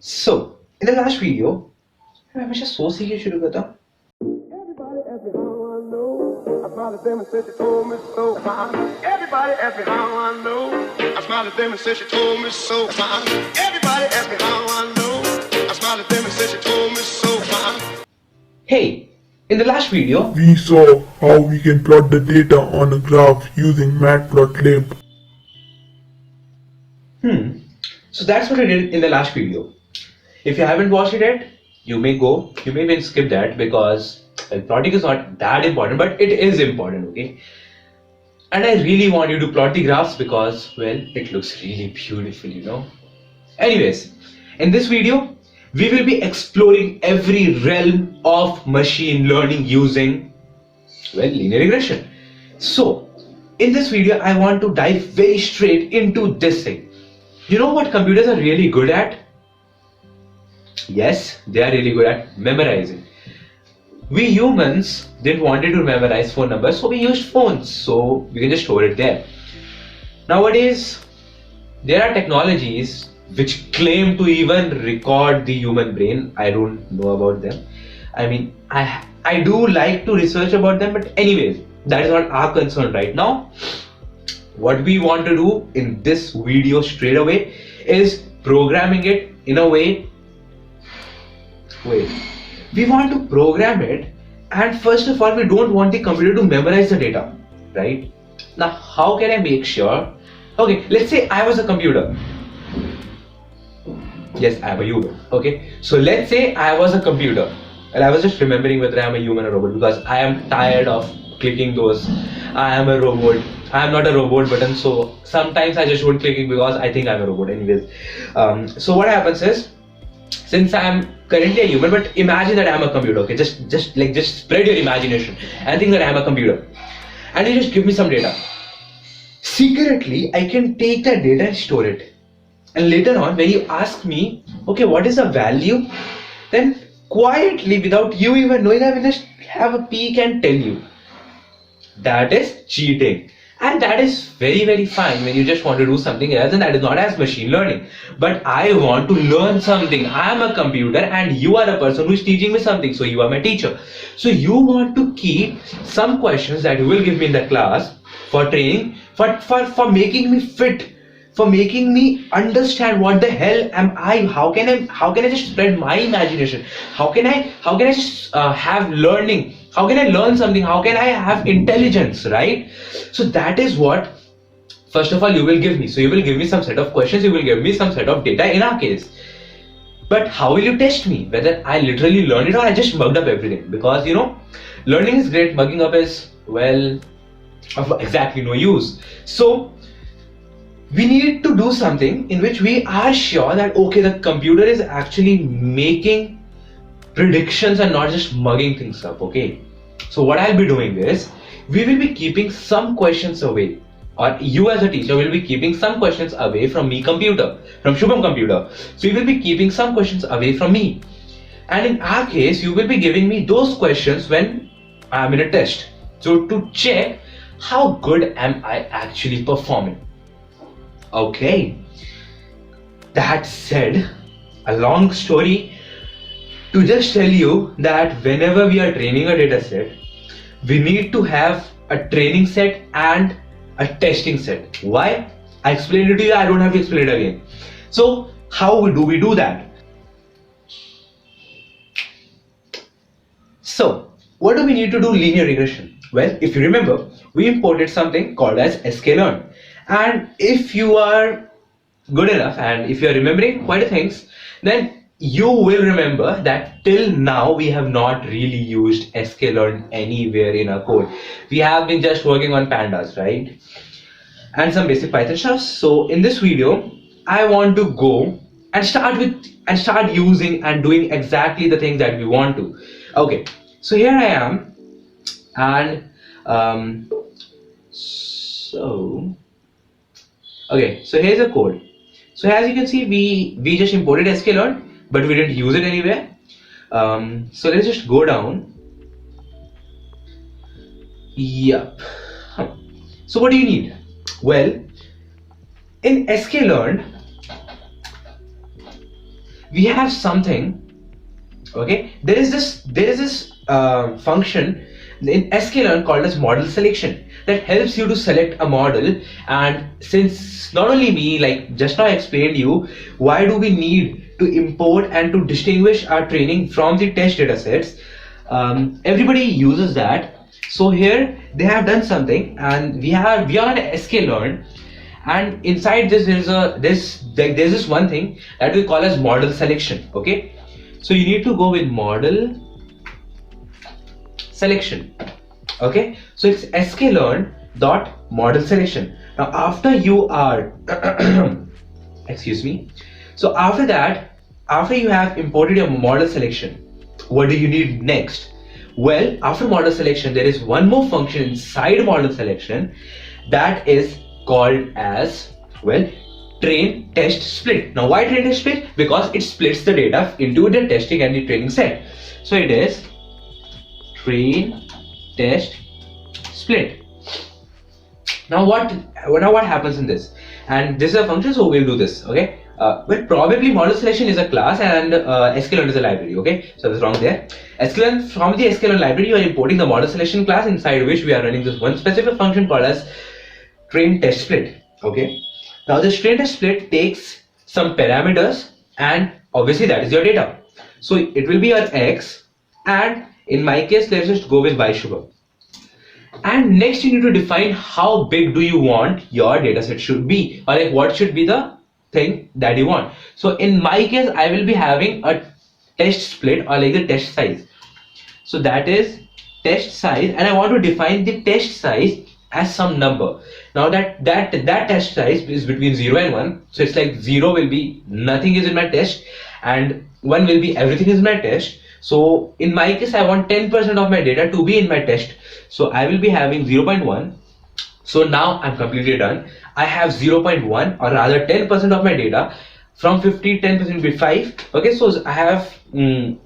So, in the last video, मैं हमेशा सोच के शुरू करता हूँ. Everybody ask me how I know. I smiled at them and said she told me so. Everybody ask me how I know. I smiled at them and said she told me so. Everybody ask me how I know. I smiled at them and said she told me so. Hey, in the last video, We saw how we can plot the data on a graph using matplotlib. so that's what I did in the last video. If you haven't watched it yet, you may even skip that because plotting is not that important, but it is important, okay? And I really want you to plot the graphs because, well, it looks really beautiful, you know? Anyways, in this video, we will be exploring every realm of machine learning using, well, linear regression. So, in this video, I want to dive very straight into this thing. You know what computers are really good at? Yes, they are really good at memorizing. We humans didn't want to memorize phone numbers, so we used phones, so we can just store it there. Nowadays, there are technologies which claim to even record the human brain. I don't know about them. I mean, I do like to research about them, but anyways, that is not our concern right now. What we want to do in this video straight away is programming it in a way. We want to program it, and first of all, we don't want the computer to memorize the data, right? Now, how can I make sure? Okay, let's say I was a computer. Yes, I'm a human. Okay, so let's say I was a computer, and I was just remembering whether I'm a human or robot because I am tired of clicking those. I am a robot. I am not a robot button, so sometimes I just don't clicking because I think I'm a robot. Anyways, so what happens is, since I'm currently a human, but imagine that I'm a computer. Okay, just spread your imagination and think that I'm a computer, and you just give me some data. Secretly, I can take that data and store it. And later on, when you ask me, okay, what is the value? Then quietly, without you even knowing, I will just have a peek and tell you. That is cheating. And that is very, very fine when you just want to do something else, and that is not as machine learning. But I want to learn something. I am a computer and you are a person who is teaching me something. So you are my teacher. So you want to keep some questions that you will give me in the class for training, for making me fit, for making me understand what the hell am I. How can I just spread my imagination? How can I just have learning? How can I learn something? How can I have intelligence, right? So that is what, first of all, you will give me. So you will give me some set of questions, you will give me some set of data in our case. But how will you test me? Whether I literally learned it or I just mugged up everything? Because, you know, learning is great, mugging up is, well, of exactly no use. So we need to do something in which we are sure that, okay, the computer is actually making predictions and not just mugging things up, okay? So what I'll be doing is, we will be keeping some questions away, or you as a teacher will be keeping some questions away from me computer, from Shubham computer. So you will be keeping some questions away from me. And in our case, you will be giving me those questions when I'm in a test. So to check how good am I actually performing. Okay. That said, a long story to just tell you that whenever we are training a data set, we need to have a training set and a testing set. Why? I explained it to you, I don't have to explain it again. So how do we do that? So what do we need to do linear regression? Well, if you remember, we imported something called as Sklearn. And if you are good enough and if you are remembering quite a things, then you will remember that till now we have not really used Sklearn anywhere in our code. We have been just working on pandas, right? And some basic Python stuff. So in this video, I want to go and start using and doing exactly the things that we want to. Okay, so here I am, and okay, so here's the code. So as you can see, we just imported Sklearn, but we didn't use it anywhere. So let's just go down. Yep. So what do you need? Well, in Sklearn, we have something. Okay, there is this function in Sklearn called as model selection that helps you to select a model. And since not only me, like just now I explained you why do we need to import and to distinguish our training from the test data sets, everybody uses that. So here they have done something, and we are on Sklearn, and inside this there's this one thing that we call as model selection. Okay, so you need to go with model selection. Okay, so it's sklearn dot model selection. Now after you are excuse me, so after that, after you have imported your model selection, what do you need next? Well, after model selection, there is one more function inside model selection that is called as, well, train test split. Now why train test split? Because it splits the data into the testing and the training set. So it is train test split. Now what happens in this? And this is a function, so we'll do this. Okay, but probably model selection is a class and Sklearn is a library. Okay, so that's wrong there. Sklearn, from the Sklearn library, you are importing the model selection class inside which we are running this one specific function called as train test split. Okay, now this train test split takes some parameters, and obviously that is your data. So it will be your x, and in my case let's just go with y sugar. And next you need to define how big do you want your dataset should be, or like what should be the thing that you want. So in my case I will be having a test split, or like the test size. So that is test size, and I want to define the test size as some number. Now that test size is between 0 and 1. So it's like 0 will be nothing is in my test, and 1 will be everything is in my test. So in my case I want 10% of my data to be in my test. So I will be having 0.1. So now I'm completely done. I have 0.1, or rather 10% of my data. From 50, 10% will be 5. Okay, so I have it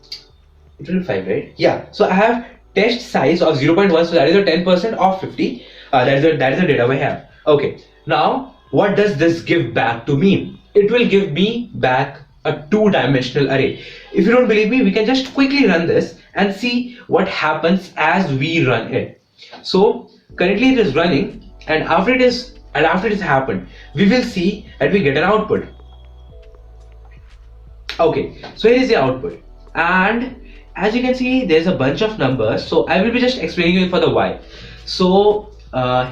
will be 5, right? Yeah. So I have test size of 0.1. So that is a 10% of 50. That is the data we have. Okay. Now what does this give back to me? It will give me back a two-dimensional array. If you don't believe me, we can just quickly run this and see what happens as we run it. So currently it is running, and after it is happened, we will see that we get an output. Okay, so here is the output, and as you can see there's a bunch of numbers. So I will be just explaining you for the y. So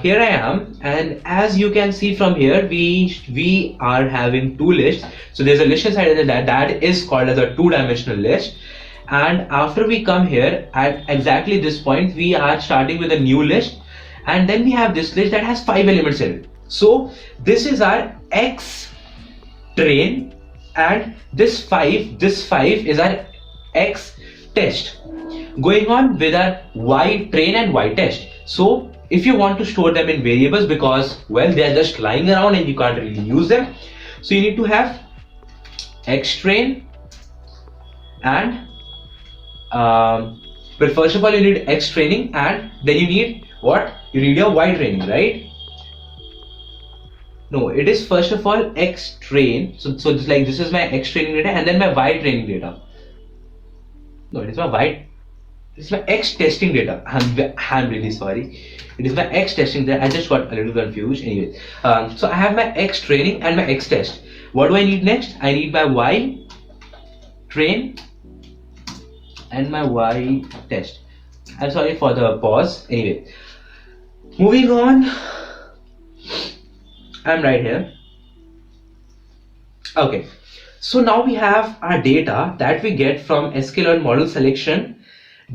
here I am, and as you can see from here, we are having two lists. So there's a list inside that is called as a two-dimensional list. And after we come here at exactly this point, we are starting with a new list, and then we have this list that has 5 elements in it. So this is our x train, and this 5 is our x test. Going on with our y train and y test. So if you want to store them in variables, because well they are just lying around and you can't really use them, so you need to have x train and but first of all you need x training, and then you need what? You need your y training, right? No, it is first of all x train. So it's like this is my x training data, and then my y training data. No, it is my y. This is my x testing data. I'm really sorry. It is my x testing data. I just got a little confused. Anyway, so I have my x training and my x test. What do I need next? I need my y train and my y test. I'm sorry for the pause. Anyway, moving on. I'm right here. Okay, so now we have our data that we get from Sklearn model selection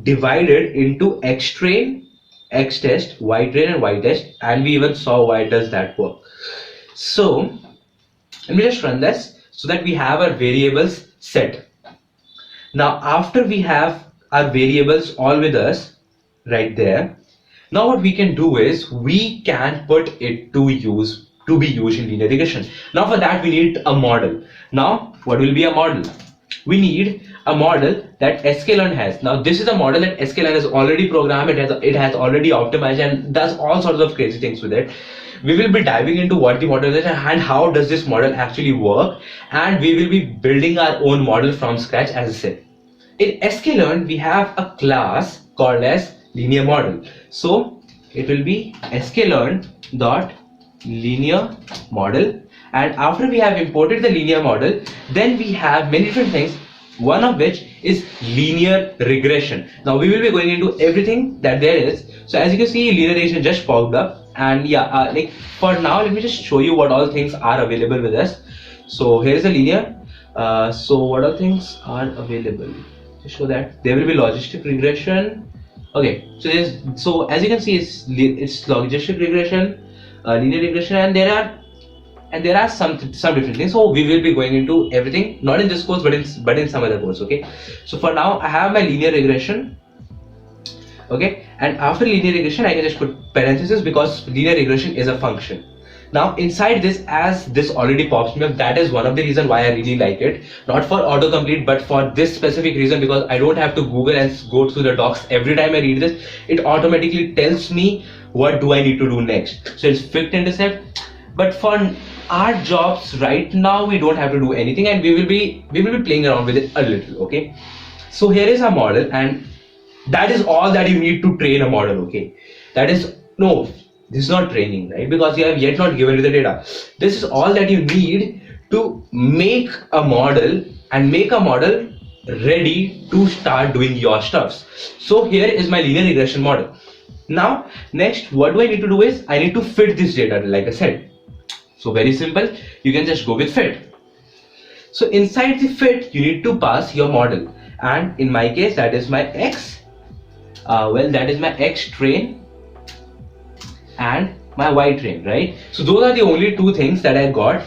divided into x train, x test, y train and y test, and we even saw why does that work. So let me just run this so that we have our variables set. Now after we have our variables all with us right there, now what we can do is we can put it to be used in linear regression. Now for that we need a model. Now what will be a model? We need a model that Sklearn has. Now this is a model that Sklearn has already programmed. It has already optimized and does all sorts of crazy things with it. we will be diving into what the model is and how does this model actually work, and we will be building our own model from scratch, as I said. In Sklearn, we have a class called as linear model. So it will be sklearn dot linear model, and after we have imported the linear model, then we have many different things, one of which is linear regression. Now we will be going into everything that there is. So as you can see, linear regression just popped up, and yeah, like for now let me just show you what all things are available with us. So here is the linear. So what all things are available, to show that there will be logistic regression. Okay, so as you can see, it's logistic regression, linear regression, and there are some different things. So we will be going into everything, not in this course but in some other course. Okay, so for now I have my linear regression. Okay, and after linear regression I can just put parentheses because linear regression is a function. Now inside this, as this already pops me up, that is one of the reason why I really like it, not for autocomplete but for this specific reason, because I don't have to Google and go through the docs every time I read this. It automatically tells me what do I need to do next. So it's fixed intercept. But for our jobs right now, we don't have to do anything, and we will be playing around with it a little. Okay, so here is our model, and that is all that you need to train a model. Okay, this is not training, right? Because you have yet not given you the data. This is all that you need to make a model and make a model ready to start doing your stuffs. So here is my linear regression model. Now next, what do I need to do is I need to fit this data, like I said. So very simple, you can just go with fit. So inside the fit, you need to pass your model, and in my case that is my x. That is my x train and my y train, right? So those are the only two things that I got.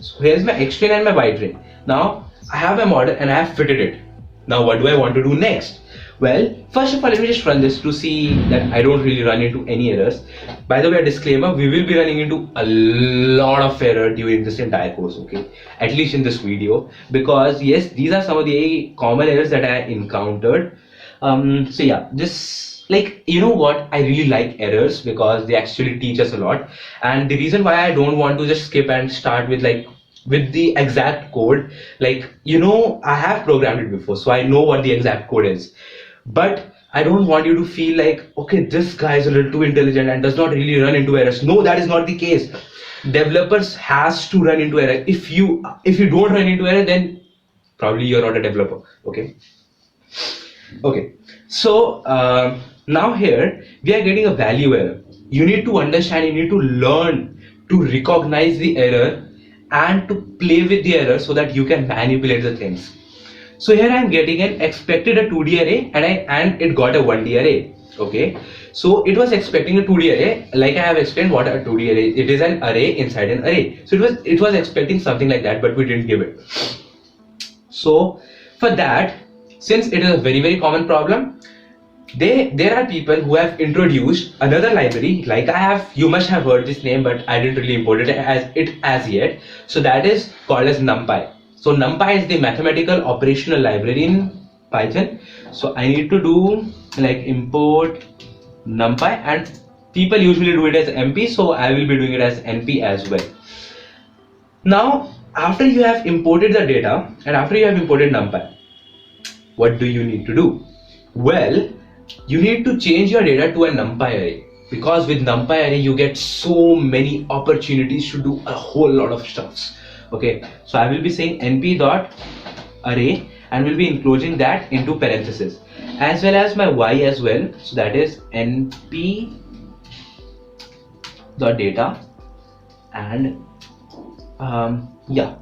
So here's my x train and my y train. Now I have my model and I have fitted it. Now what do I want to do next? Well, first of all, let me just run this to see that I don't really run into any errors. By the way, a disclaimer, we will be running into a lot of error during this entire course, okay? At least in this video, because yes, these are some of the common errors that I encountered. So yeah, just like, you know what, I really like errors because they actually teach us a lot. And the reason why I don't want to just skip and start with the exact code, like, you know, I have programmed it before, so I know what the exact code is. But I don't want you to feel like, okay, this guy is a little too intelligent and does not really run into errors. No, that is not the case. Developers has to run into error. If you don't run into error, then probably you're not a developer. Okay. So now here we are getting a value error. You need to understand, you need to learn to recognize the error and to play with the error so that you can manipulate the things. So here I am getting an expected a 2D array and it got a 1D array. Okay, so it was expecting a 2D array, like I have explained what a 2D array. It is an array inside an array. So it was expecting something like that, but we didn't give it. So for that, since it is a very, very common problem, there are people who have introduced another library, like you must have heard this name, but I didn't really import it as yet. So that is called as NumPy. So NumPy is the mathematical operational library in Python. So I need to do like import NumPy, and people usually do it as MP, so I will be doing it as NP as well. Now after you have imported the data and after you have imported NumPy, what do you need to do? Well, you need to change your data to a NumPy array, because with NumPy array you get so many opportunities to do a whole lot of stuffs. Okay, so I will be saying np.array and will be enclosing that into parentheses, as well as my y as well. So that is np.data, and yeah.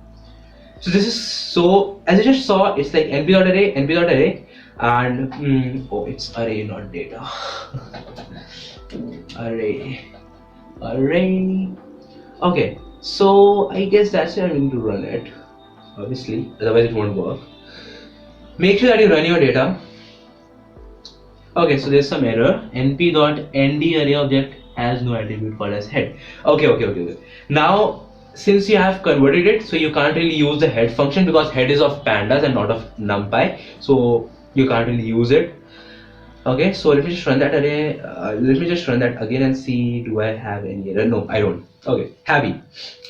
So this is, so as you just saw, it's like np.array, and oh, it's array, not data. array. Okay, so I guess that's why I need to run it, obviously, otherwise it won't work. Make sure that you run your data. Okay, so there's some error. np.nd array object has no attribute called as head. Okay. Now since you have converted it, so you can't really use the head function because head is of pandas and not of NumPy, so you can't really use it. Okay, so let me just run that array. Let me just run that again and see, do I have any error? No, I don't. Okay, happy.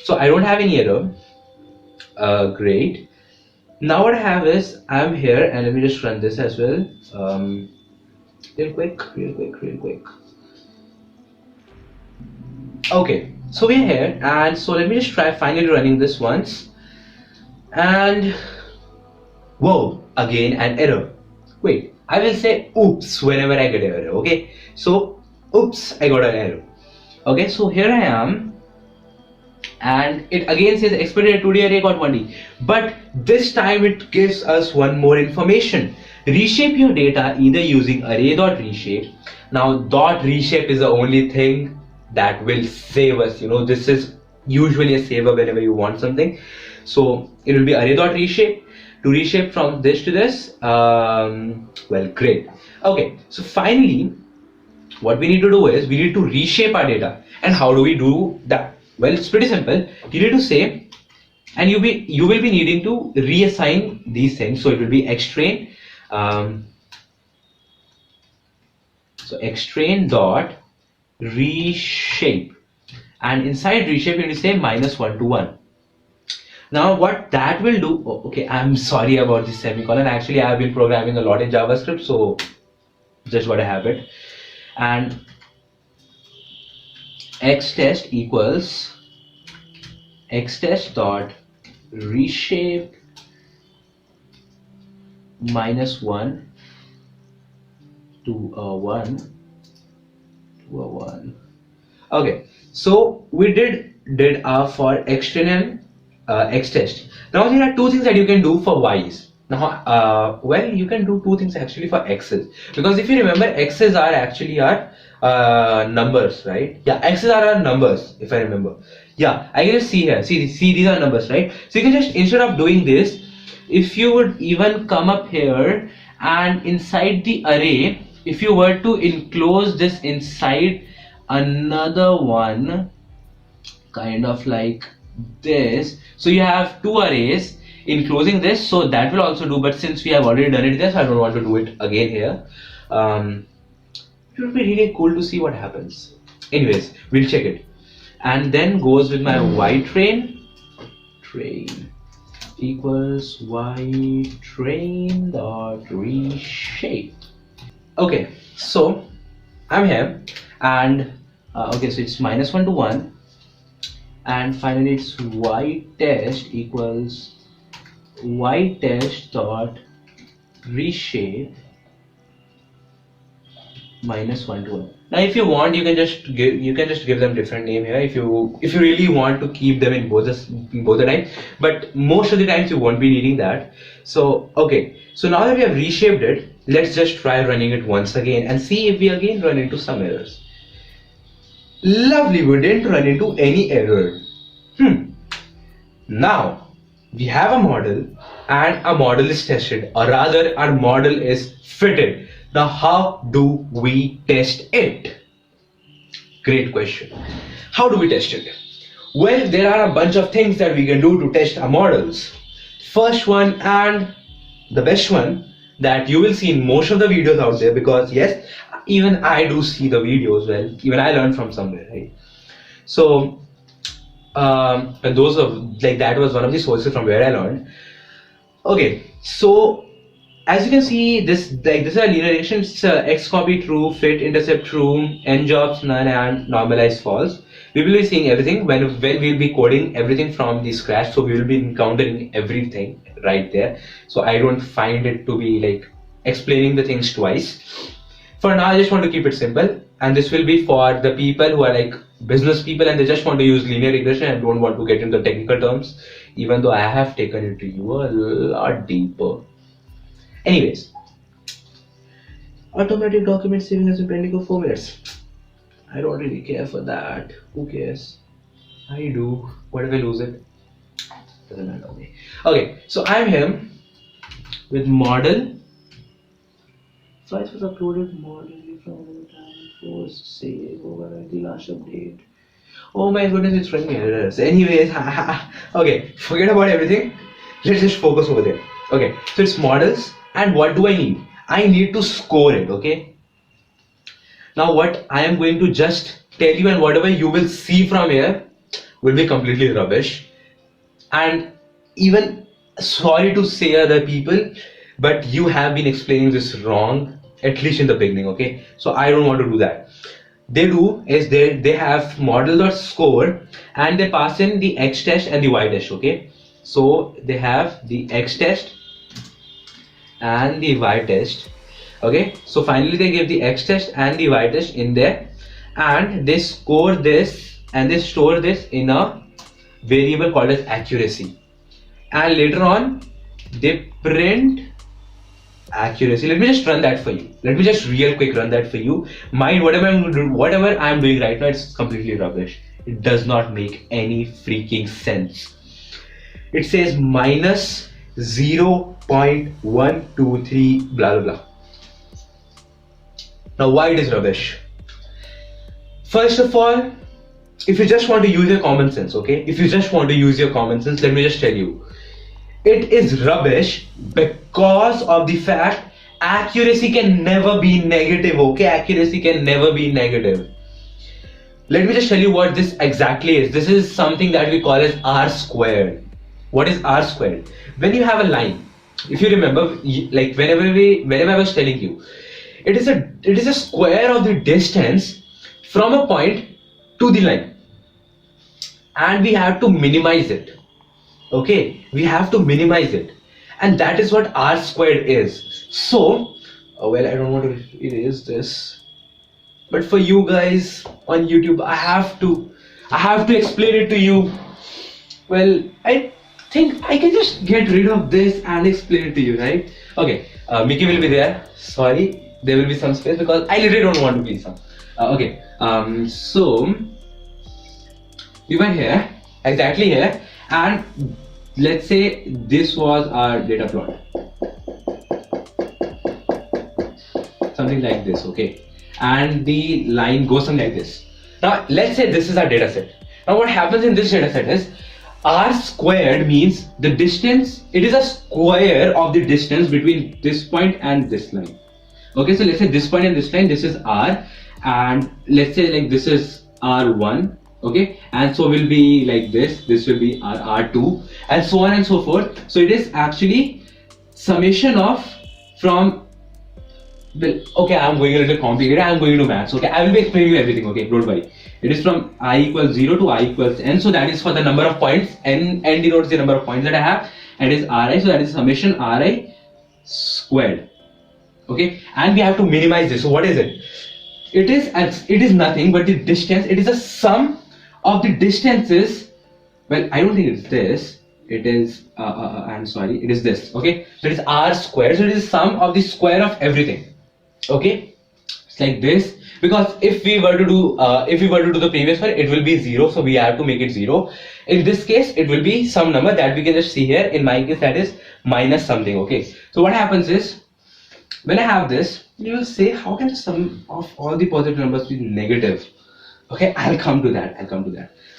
So I don't have any error. Great. Now what I have is, I'm here, and let me just run this as well. Real quick. Okay, so we're here, and so let me just try finally running this once. And whoa, again an error. Wait, I will say oops whenever I get an error. Okay, so oops, I got an error. Okay, so here I am, and it again says expected 2D array got 1D, but this time it gives us one more information. Reshape your data either using array.reshape. Now dot reshape is the only thing that will save us. You know, this is usually a saver whenever you want something. So it will be array.reshape to reshape from this to this. Well, great. Okay, so finally what we need to do is we need to reshape our data. And how do we do that? Well, it's pretty simple. You need to say, and you will be needing to reassign these things. So it will be xtrain. So xtrain dot reshape, and inside reshape you need to say -1 to 1. Now what that will do, okay, I'm sorry about this semicolon. Actually, I've been programming a lot in JavaScript, so just got a habit. And xtest equals xtest dot reshape -1 to a 1 to a 1. Okay, so we did our for xtrain and xtest. Now there are two things that you can do for y's. Now, well, you can do two things actually for x's, because if you remember, x's are actually our numbers, right? Yeah, x's are our numbers, if I remember. Yeah, I can just see here. See, these are numbers, right? So you can just, instead of doing this, if you would even come up here and inside the array, if you were to enclose this inside another one, kind of like this, so you have two arrays enclosing this, so that will also do, but since we have already done it there, so I don't want to do it again here. It would be really cool to see what happens. Anyways, we'll check it. And then goes with my y train equals y train dot reshape. Okay, so I'm here, and okay, so it's -1 to 1, and finally it's y test equals y test dot reshape -1 to 1. Now if you want, you can just give them different name here if you really want to keep them in both the time, but most of the times you won't be needing that. So okay, so now that we have reshaped it, let's just try running it once again and see if we again run into some errors. Lovely, we didn't run into any error. Now we have a model, and our model is tested, or rather our model is fitted. Now how do we test it? Great question. How do we test it? Well, there are a bunch of things that we can do to test our models. First one, and the best one that you will see in most of the videos out there, because yes, even I do see the videos, well, even I learned from somewhere, right? So and those of like that was one of the sources from where I learned. Okay, so as you can see, this is a linear regression. It's x copy true, fit intercept true, n jobs none, and normalize false. We will be seeing everything when we'll be coding everything from the scratch, so we will be encountering everything right there. So I don't find it to be like explaining the things twice. For now, I just want to keep it simple, and this will be for the people who are like business people and they just want to use linear regression and don't want to get into the technical terms, even though I have taken it to you a lot deeper. Anyways, automatic document saving as a pending of 4 minutes. I don't really care for that. Who cares? I do. What if I lose it? Doesn't matter to me. Okay, so I'm here with model. Files was uploaded model from the time post save override the last update. Oh my goodness, it's running errors. Anyways, okay, forget about everything. Let's just focus over there. Okay, so it's models, and what do I need? I need to score it. Okay, Now what I am going to just tell you, and whatever you will see from here will be completely rubbish. And even sorry to say other people, but you have been explaining this wrong, at least in the beginning, okay? So I don't want to do that. They do is they have model.score and they pass in the x test and the y test, okay? So they have the x test and the y test, okay? So finally they give the x test and the y test in there, and they score this and they store this in a variable called as accuracy, and later on they print accuracy. Let me just run that for you. Let me just real quick run that for you. Mind, whatever I'm doing right now, it's completely rubbish. It does not make any freaking sense. It says minus 0.123 blah blah blah. Now why it is rubbish? First of all, if you just want to use your common sense, okay? If you just want to use your common sense, let me just tell you, it is rubbish because of the fact accuracy can never be negative, okay? Accuracy can never be negative. Let me just tell you what this exactly is. This is something that we call as R squared. What is R squared? When you have a line, if you remember, like whenever I was telling you, it is a square of the distance from a point to the line, and we have to minimize it. Okay, we have to minimize it, and that is what R squared is. So, well, I don't want to erase this, but for you guys on YouTube, I have to explain it to you. Well, I think I can just get rid of this and explain it to you, right? Okay, Mickey will be there. Sorry, there will be some space because I literally don't want to be some. Okay, so we went here, exactly here, and let's say this was our data plot, something like this, okay? And the line goes something like this. Now let's say this is our data set. Now what happens in this data set is R squared means the distance, it is a square of the distance between this point and this line. Okay, so let's say this point and this line, this is R, and let's say like this is R1, okay, and so will be like this will be R2, and so on and so forth. So it is actually summation of from, well, okay, I'm going a little complicated, I'm going to maths, okay, I will be explaining you everything, okay, don't worry. It is from I equals 0 to I equals n, so that is for the number of points, n denotes the number of points that I have, and it is Ri, so that is summation Ri squared, okay, and we have to minimize this. So what is it? It is nothing but the distance. It is a sum of the distances. Well, I don't think it's this. It is I'm sorry, it is this, okay? So it is R squared, so it is sum of the square of everything, okay? It's like this, because if we were to do the previous one, it will be 0, so we have to make it 0. In this case, it will be some number that we can just see here. In my case, that is minus something, okay? So what happens is, when I have this, you will say, how can the sum of all the positive numbers be negative? Okay, I'll come to that.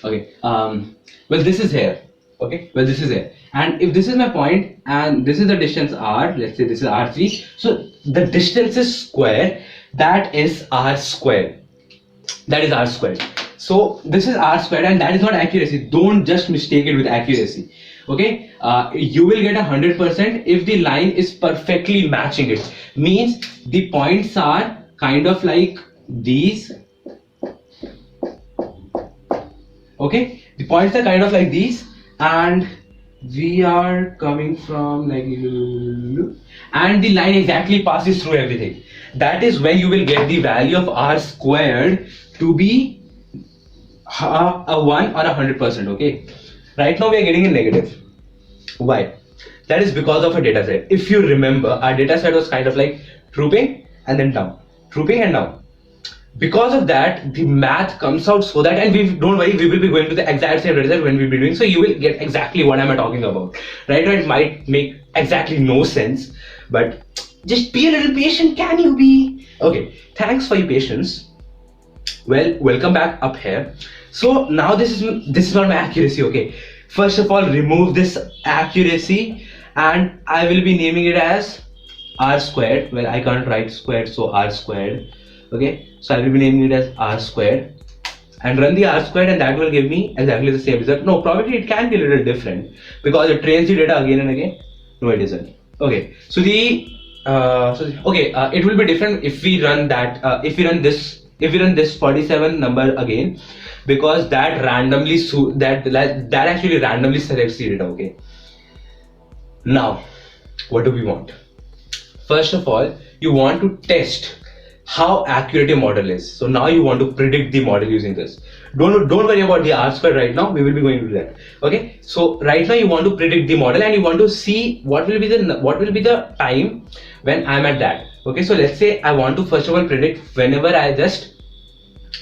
Okay, well, this is here. Okay, well, this is here, and if this is my point and this is the distance R, let's say this is R3, so the distance is square, that is R squared. That is R squared. So this is R squared, and that is not accuracy. Don't just mistake it with accuracy. Okay, you will get 100% if the line is perfectly matching it. Means the points are kind of like these. Okay, the points are kind of like these, and we are coming from like, and the line exactly passes through everything. That is when you will get the value of R squared to be a 1 or 100%. Okay, right now we are getting a negative. Why? That is because of a data set. If you remember, our data set was kind of like trooping and then down, trooping and down. Because of that, the math comes out so that, and don't worry, we will be going to the exact same result when we'll be doing, so you will get exactly what am I talking about. Right now it might make exactly no sense, but just be a little patient, can you be? Okay, thanks for your patience. Well, welcome back up here. So now this is not my accuracy, okay. First of all, remove this accuracy, and I will be naming it as R squared. Well, I can't write squared, so R squared. Okay, so I will be naming it as R² and run the R² and that will give me exactly the same result. No, probably it can be a little different because it trains the data again and again. No, it isn't. Okay, so it will be different if we run that. If we run this 47 number again, because that randomly that actually randomly selects the data. Okay. Now, what do we want? First of all, you want to test how accurate your model is. So now you want to predict the model using this. Don't worry about the R² right now. We will be going to do that. Okay. So right now you want to predict the model and you want to see what will be the time when I'm at that. Okay. So let's say I want to first of all predict whenever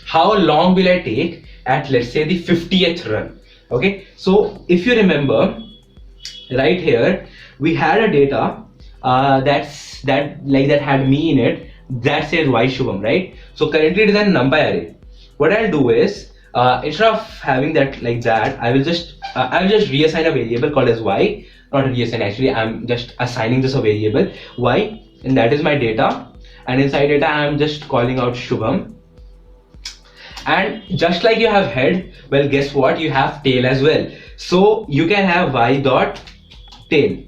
how long will I take at, let's say, the 50th run. Okay. So if you remember, right here we had a data that had me in it that says Y Shubham, right? So currently it is a numpy array. What I'll do is instead of having that like that, I will just reassign a variable called as Y. Not reassign, actually I'm just assigning this a variable Y, and that is my data, and inside data I'm just calling out Shubham. And just like you have head, well, guess what, you have tail as well. So you can have Y dot tail.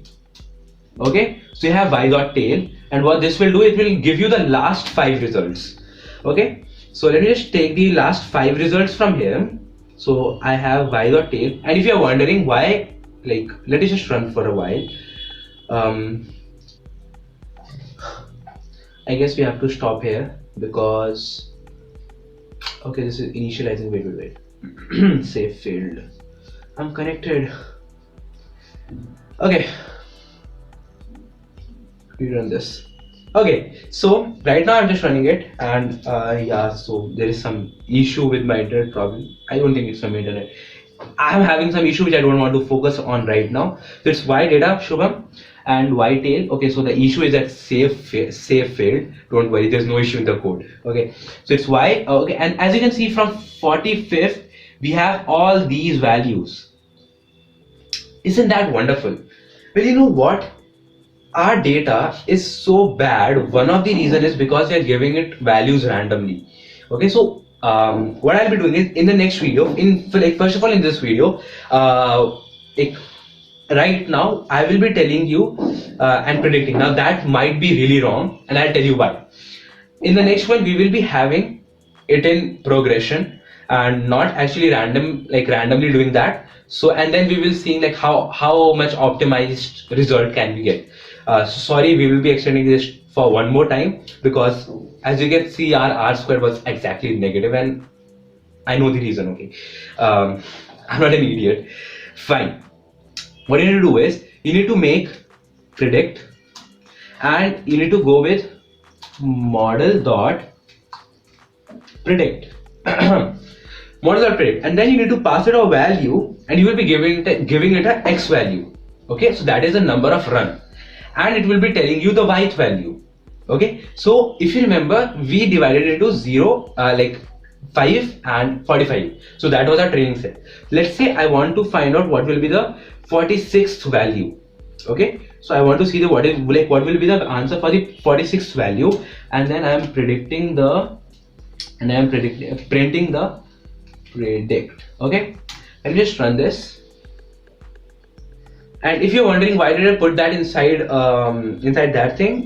Okay, so you have Y dot tail, and what this will do, it will give you the last 5 results. Okay, so let me just take the last 5 results from here. So I have Y dot tail, and if you are wondering why, like, let me just run for a while. I guess we have to stop here because, okay, this is initializing. Wait. Safe field. I'm connected. Okay. We run this. Okay, so right now I'm just running it, and yeah, so there is some issue with my internet problem. I don't think it's from internet. I'm having some issue which I don't want to focus on right now. So it's Y data Shubham and Y tail. Okay, so the issue is that save failed. Don't worry, there's no issue in the code. Okay, so it's Y. Okay, and as you can see from 45th, we have all these values. Isn't that wonderful? Well, you know what? Our data is so bad. One of the reasons is because we are giving it values randomly. Okay, so what I'll be doing is in the next video, first of all in this video, right now I will be telling you and predicting. Now that might be really wrong, and I'll tell you why. In the next one, we will be having it in progression and not actually randomly doing that. So, and then we will see like how much optimized result can we get. So sorry, we will be extending this for one more time because as you can see, our R² was exactly negative, and I know the reason. Okay, I'm not an idiot. Fine. What you need to do is you need to make predict, and you need to go with model dot predict. Model dot predict, and then you need to pass it a value, and you will be giving it a x value. Okay, so that is the number of run, and it will be telling you the yth value. Okay, so if you remember, we divided into 0, 5 and 45. So that was our training set. Let's say I want to find out what will be the 46th value. Okay, so I want to see what will be the answer for the 46th value, and then I am printing the predict. Okay, let me just run this. And if you're wondering why did I put that inside that thing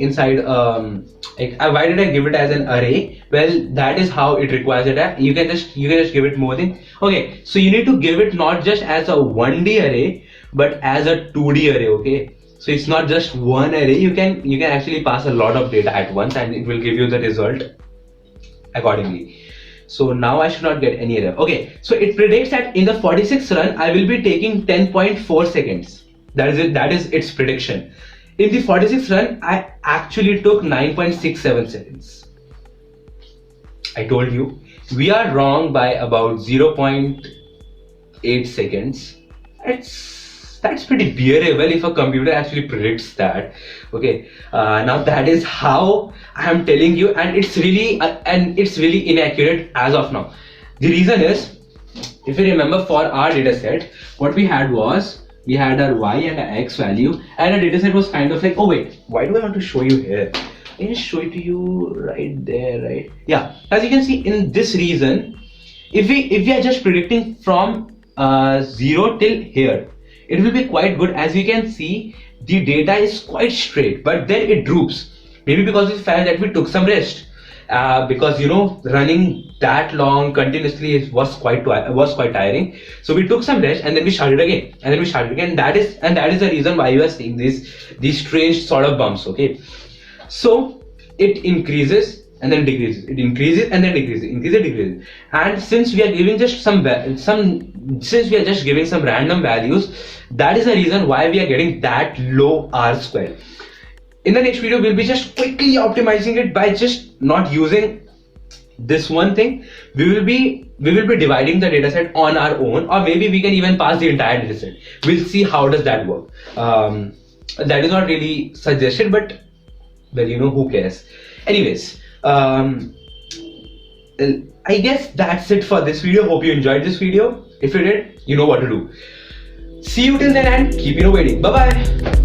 why did I give it as an array? Well, that is how it requires it. You can just give it more than. Okay, so you need to give it not just as a 1D array but as a 2D array. Okay, so it's not just one array. You can actually pass a lot of data at once, and it will give you the result accordingly. So now I should not get any error. Okay, so it predicts that in the 46th run I will be taking 10.4 seconds. That is it. That is its prediction. In the 46th run, I actually took 9.67 seconds. I told you, we are wrong by about 0.8 seconds. That's pretty bearable if a computer actually predicts that. Okay, now that is how I am telling you, and it's really inaccurate as of now. The reason is, if you remember, for our data set, what we had was, we had our y and our x value, and our dataset was kind of like, oh wait, why do I want to show you here? I can show it to you right there, right? Yeah, as you can see in this region, if we are just predicting from 0 till here, it will be quite good. As you can see, the data is quite straight, but then it droops. Maybe because of the fact that we took some rest. Because running that long continuously was quite tiring. So we took some rest and then we started again, That is the reason why you are seeing these strange sort of bumps. Okay, so it increases and then decreases, it increases and then decreases. And since we are giving just some random values, that is the reason why we are getting that low R-square. In the next video, we'll be just quickly optimizing it by just not using this one thing. We will be dividing the dataset on our own, or maybe we can even pass the entire dataset. We'll see how does that work. That is not really suggested, but well, who cares? Anyways, I guess that's it for this video. Hope you enjoyed this video. If you did, you know what to do. See you till then and keep innovating. Bye bye.